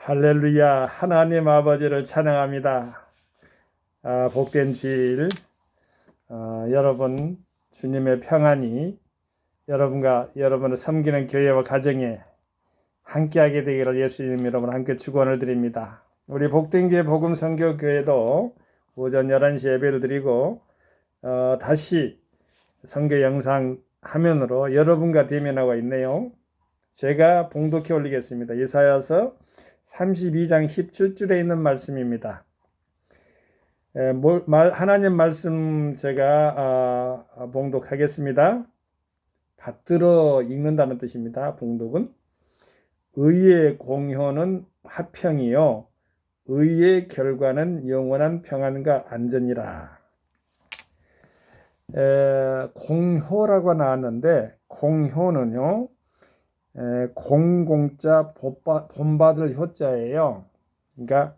할렐루야. 하나님 아버지를 찬양합니다. 복된 주일, 여러분 주님의 평안이 여러분과 여러분을 섬기는 교회와 가정에 함께하게 되기를 예수님 여러분 함께 축원을 드립니다. 우리 복된 교회 복음 선교 교회도 오전 11시 예배를 드리고 다시 선교 영상 화면으로 여러분과 대면하고 있네요. 제가 봉독해 올리겠습니다. 이사야서 32장 17절에 있는 말씀입니다. 하나님 말씀 제가 봉독하겠습니다. 받들어 읽는다는 뜻입니다. 봉독은 의의 공효는 화평이요 의의 결과는 영원한 평안과 안전이라. 공효라고 나왔는데 공효는요 공공자 본받을 효자예요. 그러니까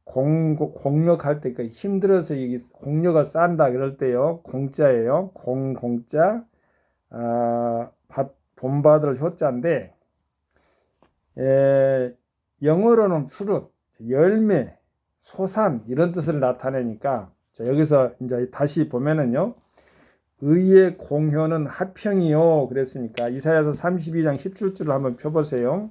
공력할 때 힘들어서 공력을 쌓는다 그럴 때요 공자예요. 공자 본받을 효자인데 영어로는 fruit 열매 소산 이런 뜻을 나타내니까 여기서 이제 다시 보면은요 의의 공효는 화평이요 그랬으니까 이사야서 32장 17절을 한번 펴보세요.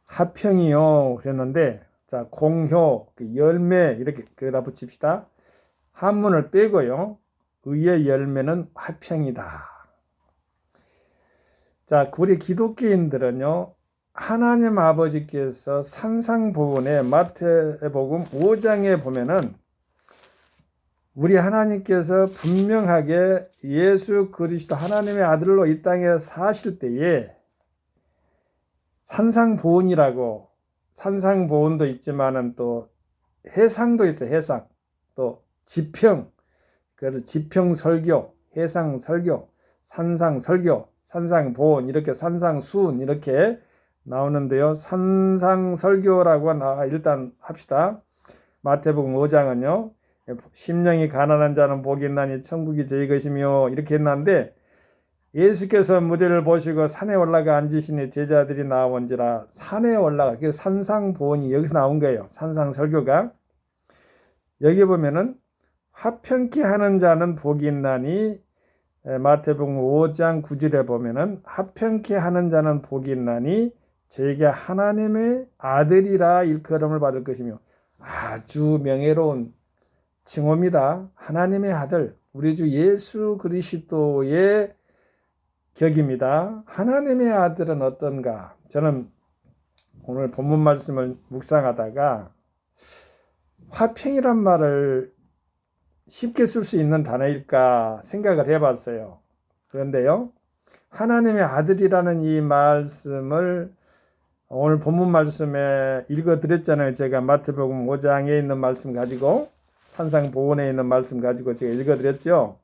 화평이요 그랬는데 자 공효 열매 이렇게 거기다 붙입시다. 한문을 빼고요 의의 열매는 화평이다. 자 우리 기독교인들은요 하나님 아버지께서 산상보훈에 마태복음 5장에 보면은 우리 하나님께서 분명하게 예수 그리스도 하나님의 아들로 이 땅에 사실 때에 산상보훈이라고 산상보훈도 있지만은 또 해상도 있어요. 해상 또 지평 그래서 지평설교 해상설교 산상설교 산상보훈 이렇게 산상수훈 이렇게 나오는데요. 산상설교라고 일단 합시다. 마태복음 5장은요 심령이 가난한 자는 복이 있나니 천국이 저희 것이며 이렇게 했는데 예수께서 무대를 보시고 산에 올라가 앉으시니 제자들이 나온지라. 산에 올라가 그 산상보훈이 여기서 나온 거예요. 산상설교가 여기 보면은 화평케 하는 자는 복이 있나니 마태복음 5장 9절에 보면은 화평케 하는 자는 복이 있나니 저희가 하나님의 아들이라 일컬음을 받을 것이며 아주 명예로운 칭호입니다. 하나님의 아들 우리 주 예수 그리스도의 격입니다. 하나님의 아들은 어떤가? 저는 오늘 본문 말씀을 묵상하다가 화평이란 말을 쉽게 쓸 수 있는 단어일까 생각을 해봤어요. 그런데요 하나님의 아들이라는 이 말씀을 오늘 본문 말씀에 읽어드렸잖아요. 제가 마태복음 5장에 있는 말씀 가지고 산상보훈에 있는 말씀 가지고 제가 읽어드렸죠.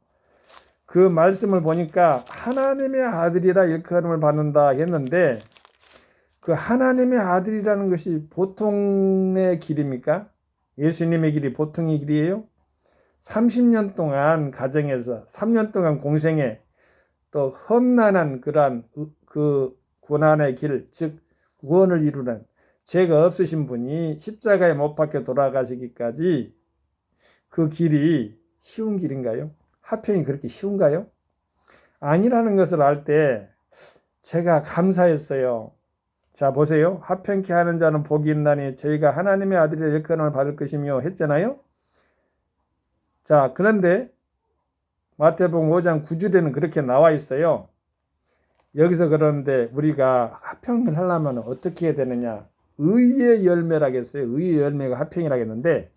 그 말씀을 보니까 하나님의 아들이라 일컬음을 받는다 했는데 그 하나님의 아들이라는 것이 보통의 길입니까? 예수님의 길이 보통의 길이에요? 30년 동안 가정에서 3년 동안 공생에 또 험난한 그러한 그 고난의 길, 즉 구원을 이루는 죄가 없으신 분이 십자가에 못 박혀 돌아가시기까지 그 길이 쉬운 길인가요? 화평이 그렇게 쉬운가요? 아니라는 것을 알 때 제가 감사했어요. 자 보세요. 화평케 하는 자는 복이 있나니 저희가 하나님의 아들의 일컬음을 받을 것이며 했잖아요. 자 그런데 마태복음 5장 9절에는 그렇게 나와 있어요. 여기서 그러는데 우리가 화평을 하려면 어떻게 해야 되느냐? 의의 열매라겠어요. 의의 열매가 화평이라겠는데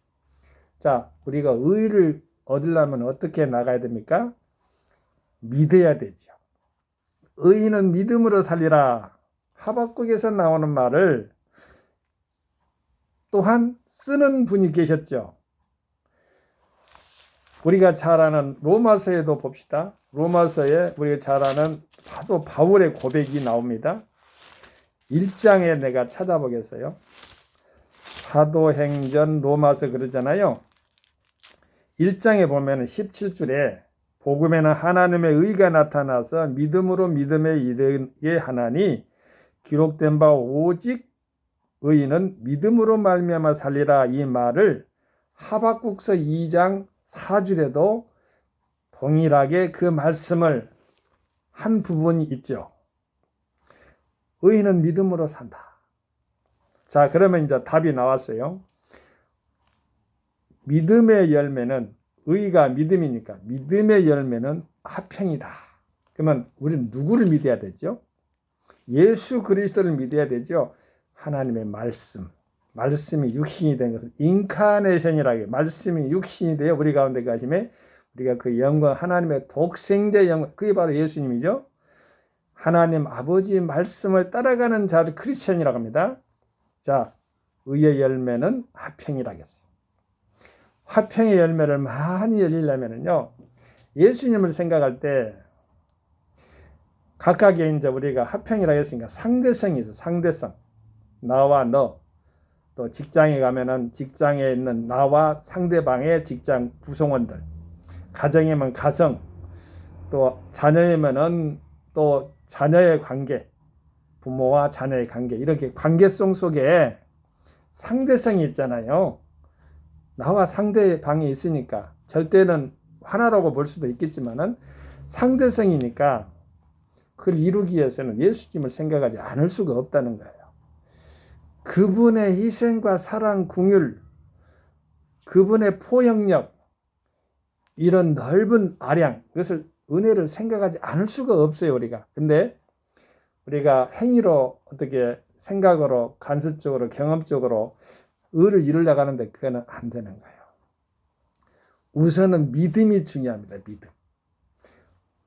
자 우리가 의를 얻으려면 어떻게 나가야 됩니까? 믿어야 되죠. 의인은 믿음으로 살리라. 하박국에서 나오는 말을 또한 쓰는 분이 계셨죠. 우리가 잘 아는 로마서에도 봅시다. 로마서에 우리가 잘 아는 사도 바울의 고백이 나옵니다. 1장에 내가 찾아보겠어요. 사도행전 로마서 그러잖아요. 1장에 보면 17절에 복음에는 하나님의 의가 나타나서 믿음으로 믿음에 이르게 하나니 기록된 바 오직 의인은 믿음으로 말미암아 살리라 이 말을 하박국서 2장 4절에도 동일하게 그 말씀을 한 부분이 있죠. 의인은 믿음으로 산다. 자, 그러면 이제 답이 나왔어요. 믿음의 열매는, 의가 믿음이니까 믿음의 열매는 화평이다. 그러면 우리는 누구를 믿어야 되죠? 예수 그리스도를 믿어야 되죠. 하나님의 말씀이 육신이 된 것을 인카네이션이라고 해요. 말씀이 육신이 되어 우리 가운데 가심에 우리가 그 영광, 하나님의 독생자 영광, 그게 바로 예수님이죠. 하나님 아버지 말씀을 따라가는 자를 크리스천이라고 합니다. 자, 의의 열매는 화평이라고 했어요. 화평의 열매를 많이 열리려면요, 예수님을 생각할 때 각각의 이제 우리가 화평이라고 했으니까 상대성이 있어. 상대성. 나와 너. 또 직장에 가면은 직장에 있는 나와 상대방의 직장 구성원들. 가정이면 가정. 또 자녀이면은 또 자녀의 관계. 부모와 자녀의 관계. 이렇게 관계성 속에 상대성이 있잖아요. 나와 상대방이 있으니까 절대는 하나라고 볼 수도 있겠지만은 상대성이니까 그걸 이루기 위해서는 예수님을 생각하지 않을 수가 없다는 거예요. 그분의 희생과 사랑, 긍휼, 그분의 포용력, 이런 넓은 아량, 그것을 은혜를 생각하지 않을 수가 없어요, 우리가. 근데 우리가 행위로 어떻게 생각으로 간섭적으로 경험적으로 의를 이루려고 하는데 그거는 안 되는 거예요. 우선은 믿음이 중요합니다. 믿음.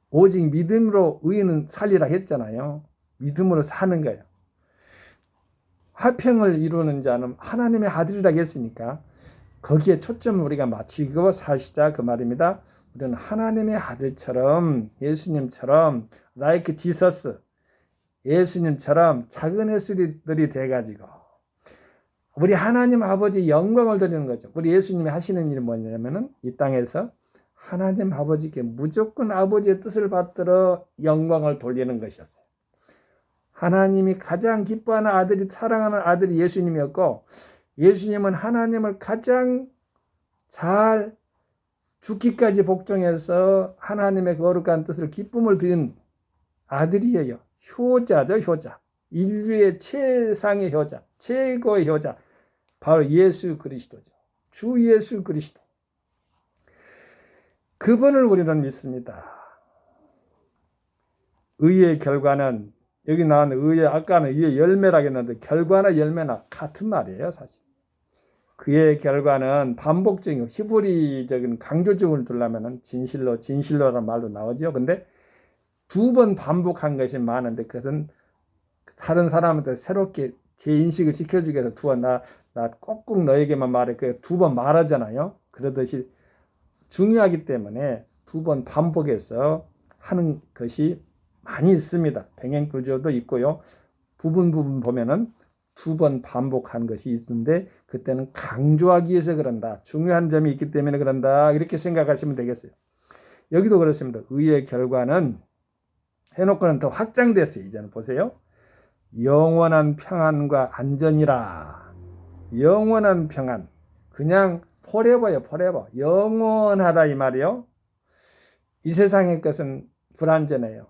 오직 믿음으로 의인은 살리라 했잖아요. 믿음으로 사는 거예요. 화평을 이루는 자는 하나님의 아들이라고 했으니까 거기에 초점을 우리가 맞추고 사시자 그 말입니다. 우리는 하나님의 아들처럼 예수님처럼 like Jesus 예수님처럼 작은 예수들이 돼가지고 우리 하나님 아버지 영광을 드리는 거죠. 우리 예수님이 하시는 일이 뭐냐면은 이 땅에서 하나님 아버지께 무조건 아버지의 뜻을 받들어 영광을 돌리는 것이었어요. 하나님이 가장 기뻐하는 아들이 사랑하는 아들이 예수님이었고 예수님은 하나님을 가장 잘 죽기까지 복종해서 하나님의 거룩한 뜻을 기쁨을 드린 아들이에요. 효자죠, 효자. 인류의 최상의 효자, 최고의 효자. 바로 예수 그리스도죠. 주 예수 그리스도. 그분을 우리는 믿습니다. 의의 결과는 여기 나온 의의 아까는 의의 열매라고 했는데 결과나 열매나 같은 말이에요, 사실. 그의 결과는 반복적인 히브리적인 강조적을 두려면은 진실로라는 말도 나오죠. 근데 두 번 반복한 것이 많은데 그것은 다른 사람한테 새롭게 재인식을 시켜주기 위해서 나 꼭꼭 너에게만 말해. 두 번 말하잖아요. 그러듯이 중요하기 때문에 두 번 반복해서 하는 것이 많이 있습니다. 병행 구조도 있고요. 부분 보면은 두 번 반복한 것이 있는데 그때는 강조하기 위해서 그런다. 중요한 점이 있기 때문에 그런다. 이렇게 생각하시면 되겠어요. 여기도 그렇습니다. 의의 결과는 해놓고는 더 확장됐어요. 이제는 보세요. 영원한 평안과 안전이라. 영원한 평안. 그냥 forever요, forever. 영원하다 이 말이요. 이 세상의 것은 불안전해요.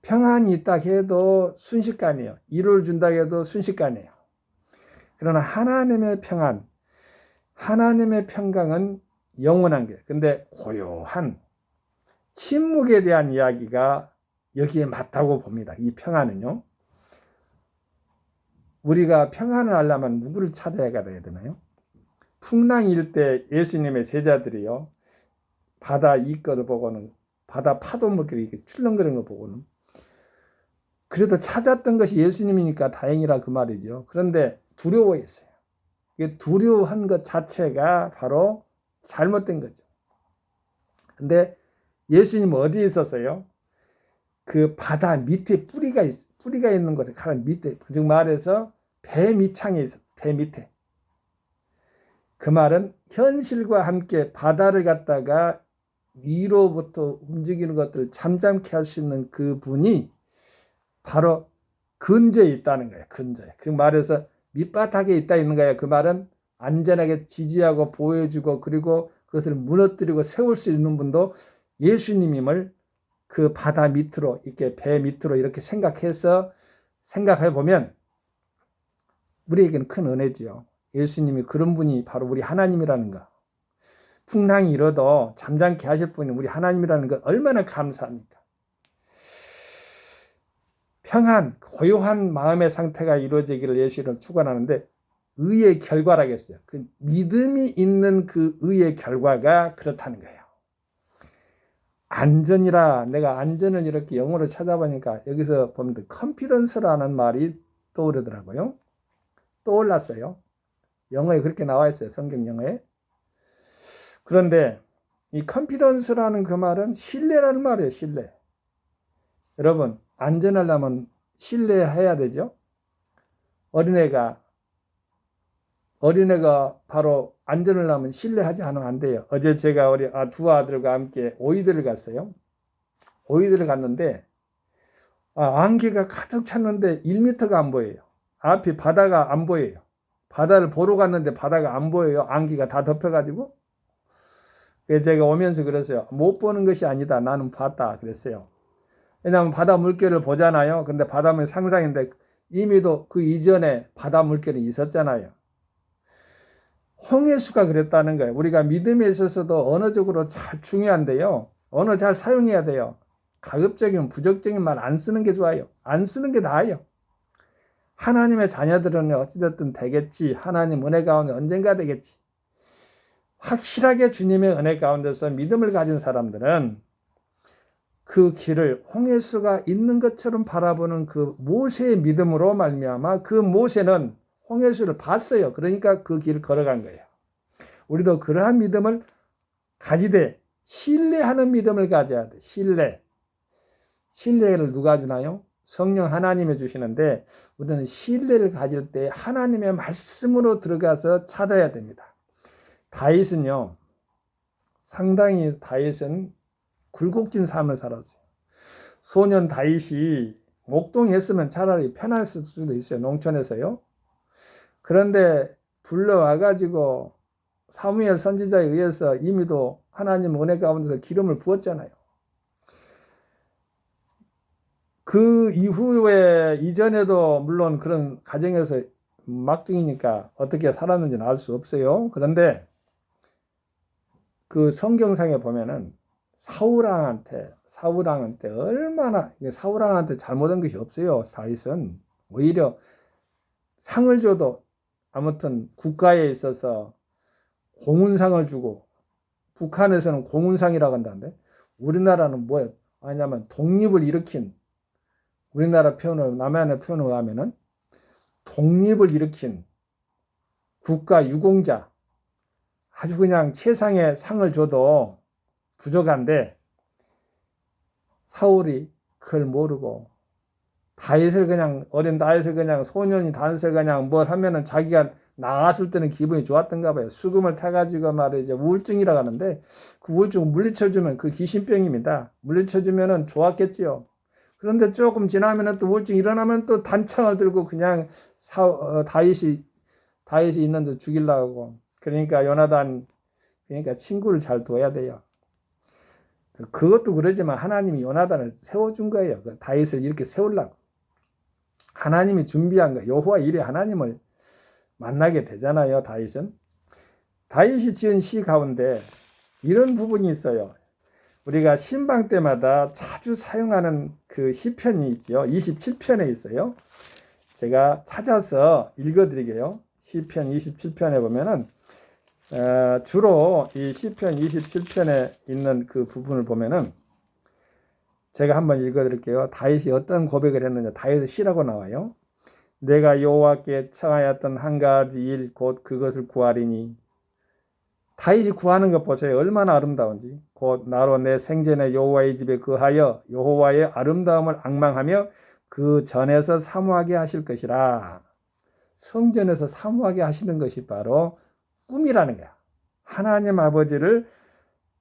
평안이 있다 해도 순식간이에요. 이루어를 준다 해도 순식간이에요. 그러나 하나님의 평안, 하나님의 평강은 영원한 거예요. 근데 고요한 침묵에 대한 이야기가 여기에 맞다고 봅니다. 이 평안은요. 우리가 평안을 하려면 누구를 찾아야 되나요? 풍랑이 일 때 예수님의 제자들이요. 바다 이끌을 보고는 바다 파도 물결이 이렇게 출렁거리는 거 보고는 그래도 찾았던 것이 예수님이니까 다행이라 그 말이죠. 그런데 두려워했어요. 두려워한 것 자체가 바로 잘못된 거죠. 근데 예수님 어디에 있었어요? 그 바다 밑에 뿌리가 있는 곳에 가는 밑에, 즉 말해서 배 밑창에 있었어요. 배 밑에. 그 말은 현실과 함께 바다를 갖다가 위로부터 움직이는 것들을 잠잠케 할 수 있는 그 분이 바로 근저에 있다는 거예요. 근저에. 그 말에서 밑바닥에 있다 있는 거예요. 그 말은 안전하게 지지하고 보호해주고 그리고 그것을 무너뜨리고 세울 수 있는 분도 예수님임을 그 바다 밑으로 이렇게 배 밑으로 이렇게 생각해 보면 우리에게는 큰 은혜지요. 예수님이 그런 분이 바로 우리 하나님이라는 거. 풍랑이 일어도 잠잠케 하실 분이 우리 하나님이라는 것 얼마나 감사합니까? 평안, 고요한 마음의 상태가 이루어지기를 예수를 축원하는데 의의 결과라겠어요. 그 믿음이 있는 그 의의 결과가 그렇다는 거예요. 안전이라 내가 안전을 이렇게 영어로 찾아보니까 여기서 보면 컨피던스라는 말이 떠오르더라고요. 떠올랐어요. 영어에 그렇게 나와 있어요. 성경 영어에. 그런데 이 컨피던스라는 그 말은 신뢰라는 말이에요. 신뢰. 여러분 안전하려면 신뢰해야 되죠. 어린애가 바로 안전을 하면 신뢰하지 않으면 안 돼요. 어제 제가 우리 두 아들과 함께 오이들을 갔어요. 오이들을 갔는데 안개가 가득 찼는데 1m가 안 보여요. 앞이 바다가 안 보여요. 바다를 보러 갔는데 바다가 안 보여요. 안개가 다 덮여가지고. 그래서 제가 오면서 그랬어요. 못 보는 것이 아니다. 나는 봤다. 그랬어요. 왜냐하면 바다 물결을 보잖아요. 근데 바다물 상상인데 이미도 그 이전에 바다 물결이 있었잖아요. 홍해수가 그랬다는 거예요. 우리가 믿음에 있어서도 언어적으로 잘 중요한데요. 언어 잘 사용해야 돼요. 가급적이면 부적적인 말 안 쓰는 게 좋아요. 안 쓰는 게 나아요. 하나님의 자녀들은 어찌됐든 되겠지. 하나님 은혜 가운데 언젠가 되겠지. 확실하게 주님의 은혜 가운데서 믿음을 가진 사람들은 그 길을 홍해수가 있는 것처럼 바라보는 그 모세의 믿음으로 말미암아 그 모세는 홍해수를 봤어요. 그러니까 그 길을 걸어간 거예요. 우리도 그러한 믿음을 가지되 신뢰하는 믿음을 가져야 돼. 신뢰를 누가 주나요? 성령 하나님이 주시는데 우리는 신뢰를 가질 때 하나님의 말씀으로 들어가서 찾아야 됩니다. 다윗은요. 상당히 다윗은 굴곡진 삶을 살았어요. 소년 다윗이 목동했으면 차라리 편했을 수도 있어요. 농촌에서요. 그런데 불러와가지고 사무엘 선지자에 의해서 이미도 하나님 은혜 가운데서 기름을 부었잖아요. 그 이후에 이전에도 물론 그런 가정에서 막둥이니까 어떻게 살았는지는 알 수 없어요. 그런데 그 성경상에 보면은 사울왕한테 얼마나 사울왕한테 잘못한 것이 없어요. 다윗은 오히려 상을 줘도 아무튼 국가에 있어서 공훈상을 주고 북한에서는 공훈상이라고 한다는데 우리나라는 뭐예요? 아니냐면 독립을 일으킨 우리나라 표현으로 남한의 표현으로 하면은 독립을 일으킨 국가 유공자 아주 그냥 최상의 상을 줘도 부족한데 사울이 그걸 모르고 어린 다윗을 그냥 소년이 다윗을 그냥 뭘 하면은 자기가 나갔을 때는 기분이 좋았던가 봐요. 수금을 타가지고 말이죠. 우울증이라고 하는데 그 우울증을 물리쳐주면 그 귀신병입니다. 물리쳐주면은 좋았겠지요. 그런데 조금 지나면은 또 우울증 일어나면 또 단창을 들고 그냥 다윗이 있는데 죽이려고. 그러니까 그러니까 친구를 잘 둬야 돼요. 그것도 그러지만 하나님이 요나단을 세워준 거예요. 다윗을 이렇게 세우려고. 하나님이 준비한 거. 여호와 일에 하나님을 만나게 되잖아요. 다윗이 지은 시 가운데 이런 부분이 있어요. 우리가 신방 때마다 자주 사용하는 그 시편이 있죠. 27편에 있어요. 제가 찾아서 읽어드리게요. 시편 27편에 보면은 주로 이 시편 27편에 있는 그 부분을 보면은 제가 한번 읽어드릴게요. 다윗이 어떤 고백을 했느냐. 다윗의 시라고 나와요. 내가 여호와께 청하였던 한 가지 일 곧 그것을 구하리니. 다윗이 구하는 것 보세요. 얼마나 아름다운지. 곧 나로 내 생전에 여호와의 집에 거하여 여호와의 아름다움을 앙망하며 그 전에서 사모하게 하실 것이라. 성전에서 사모하게 하시는 것이 바로 꿈이라는 거야. 하나님 아버지를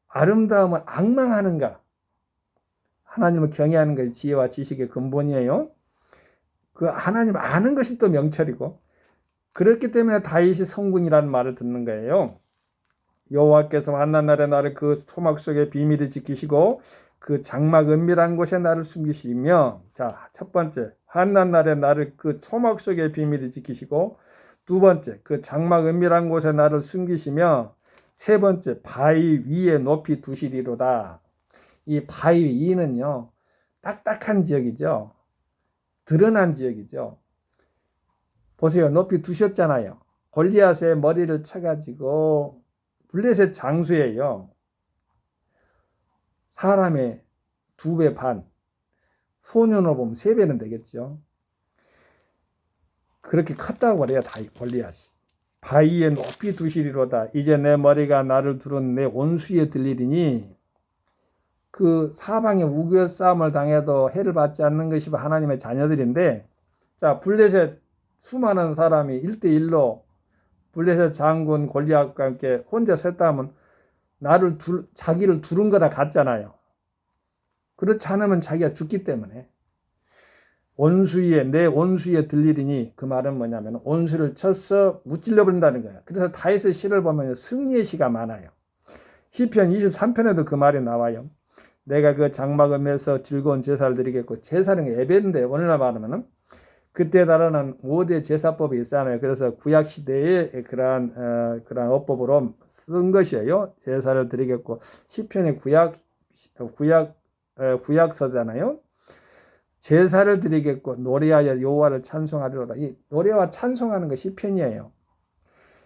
아름다움을 앙망하는가. 하나님을 경외하는 것이 지혜와 지식의 근본이에요. 그 하나님 아는 것이 또 명철이고, 그렇기 때문에 다윗이 성군이라는 말을 듣는 거예요. 여호와께서 환난 날에 나를 그 초막 속에 비밀히 지키시고 그 장막 은밀한 곳에 나를 숨기시며, 자, 첫 번째, 환난 날에 나를 그 초막 속에 비밀히 지키시고, 두 번째, 그 장막 은밀한 곳에 나를 숨기시며, 세 번째, 바위 위에 높이 두시리로다. 이 바위 위는요, 딱딱한 지역이죠. 드러난 지역이죠. 보세요. 높이 두셨잖아요. 골리앗의 머리를 쳐가지고 블레셋 장수예요. 사람의 2배 반, 소년으로 보면 3배는 되겠죠. 그렇게 컸다고 그래요. 다윗 골리앗이. 바위에 높이 두시리로다. 이제 내 머리가 나를 두른 내 온수에 들리리니, 그 사방에 우겨 싸움을 당해도 해를 받지 않는 것이 하나님의 자녀들인데, 자, 블레셋 수많은 사람이 1대1로 블레셋 장군 골리앗과 함께 혼자 섰다 하면 자기를 두른 거나 같잖아요. 그렇지 않으면 자기가 죽기 때문에. 내 온수에 들리리니, 그 말은 뭐냐면 온수를 쳐서 무찔러 버린다는 거예요. 그래서 다윗의 시를 보면 승리의 시가 많아요. 시편 23편에도 그 말이 나와요. 내가 그 장막음에서 즐거운 제사를 드리겠고, 제사는 예배인데 오늘날 말하면은 그때 따르는 5대 제사법이 있잖아요. 그래서 구약 시대의 그러한 어법으로 쓴 것이에요. 제사를 드리겠고, 시편의 구약서잖아요. 제사를 드리겠고 노래하여 여호와를 찬송하리로다. 이 노래와 찬송하는 거 시편이에요.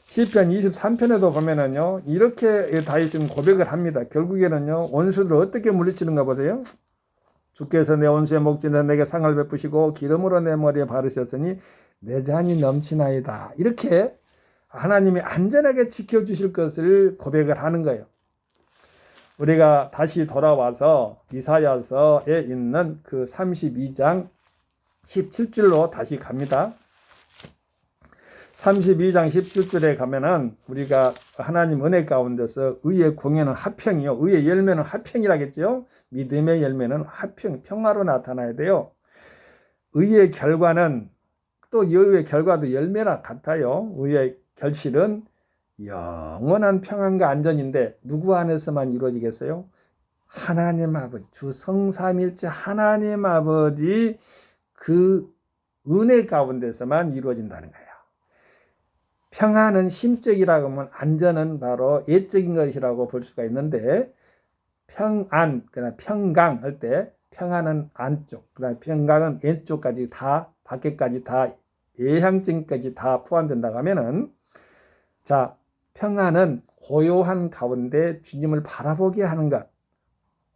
시편 23편에도 보면은요, 이렇게 다윗은 고백을 합니다. 결국에는요, 원수들을 어떻게 물리치는가 보세요. 주께서 내 원수의 목전에 내게 상을 베푸시고 기름으로 내 머리에 바르셨으니 내 잔이 넘치나이다. 이렇게 하나님이 안전하게 지켜주실 것을 고백을 하는 거예요. 우리가 다시 돌아와서 이사야서에 있는 그 32장 17절로 다시 갑니다. 32장 17절에 가면은 우리가 하나님 은혜 가운데서 의의 공연은 화평이요, 의의 열매는 화평이라겠죠. 믿음의 열매는 화평, 평화로 나타나야 돼요. 의의 결과는 또 의의 결과도 열매나 같아요. 의의 결실은 영원한 평안과 안전인데 누구 안에서만 이루어지겠어요? 하나님 아버지, 주 성삼일체 하나님 아버지 그 은혜 가운데서만 이루어진다는 거예요. 평안은 심적이라고 하면 안전은 바로 예적인 것이라고 볼 수가 있는데, 평안, 그다음 평강 할 때 평안은 안쪽, 그다음 평강은 왼쪽까지 다, 밖에까지 다, 예향증까지 다 포함된다고 하면은, 자, 평안은 고요한 가운데 주님을 바라보게 하는 것.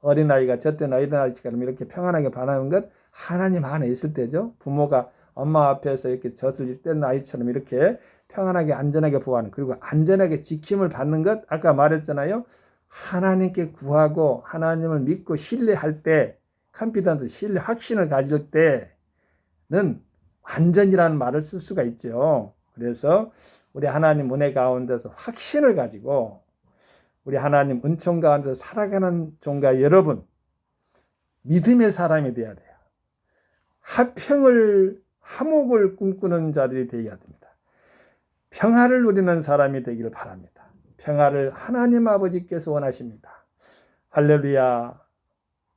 어린아이가 젖된 어린아이처럼 이렇게 평안하게 바라보는 것, 하나님 안에 있을 때죠. 부모가 엄마 앞에서 이렇게 젖을 뗀 아이처럼 이렇게 평안하게 안전하게 보호하는, 그리고 안전하게 지킴을 받는 것, 아까 말했잖아요. 하나님께 구하고 하나님을 믿고 신뢰할 때, 컨피던스, 신뢰, 확신을 가질 때는 완전이라는 말을 쓸 수가 있죠. 그래서 우리 하나님 은혜 가운데서 확신을 가지고 우리 하나님 은총 가운데서 살아가는 종가 여러분, 믿음의 사람이 되어야 돼요. 화목을 꿈꾸는 자들이 되어야 됩니다. 평화를 누리는 사람이 되기를 바랍니다. 평화를 하나님 아버지께서 원하십니다. 할렐루야,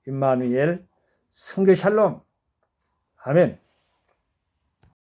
임마누엘, 성교 샬롬, 아멘.